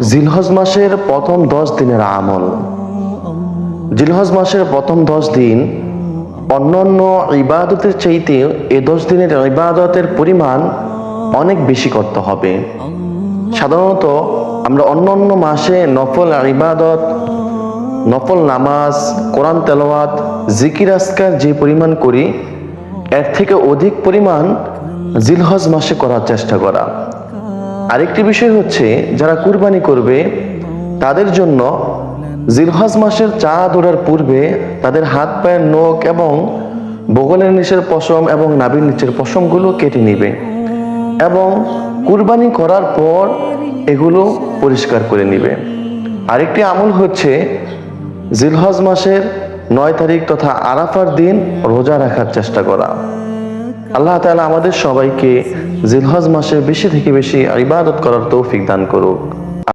জিলহজ মাসের প্রথম 10 দিনের আমল। জিলহজ মাসের প্রথম 10 দিন অন্যান্য ইবাদতের চাইতে এই 10 দিনের ইবাদতের পরিমাণ অনেক বেশি করতে হবে। সাধারণত আমরা অন্যান্য মাসে নফল ইবাদত, নফল নামাজ, কোরআন তেলাওয়াত, জিকির আজকার যে পরিমাণ করি, এর থেকে অধিক পরিমাণ জিলহজ মাসে করার চেষ্টা করা। আরেকটি বিষয় হচ্ছে, যারা কুরবানি করবে তাদের জন্য জিলহজ মাসের চাঁদ ওঠার পূর্বে তাদের হাত পায়ের নখ এবং বগলের নিচের পশম এবং নাভির নিচের পশমগুলো কেটে নেবে এবং কুরবানি করার পর এগুলো পরিষ্কার করে নেবে। আরেকটি আমল হচ্ছে জিলহজ মাসের 9 তারিখ তথা আরাফার দিন রোজা রাখার চেষ্টা করা। আল্লাহ তাআলা আমাদের সবাইকে জিলহজ মাসে বেশি থেকে বেশি ইবাদত করার তৌফিক দান করুক।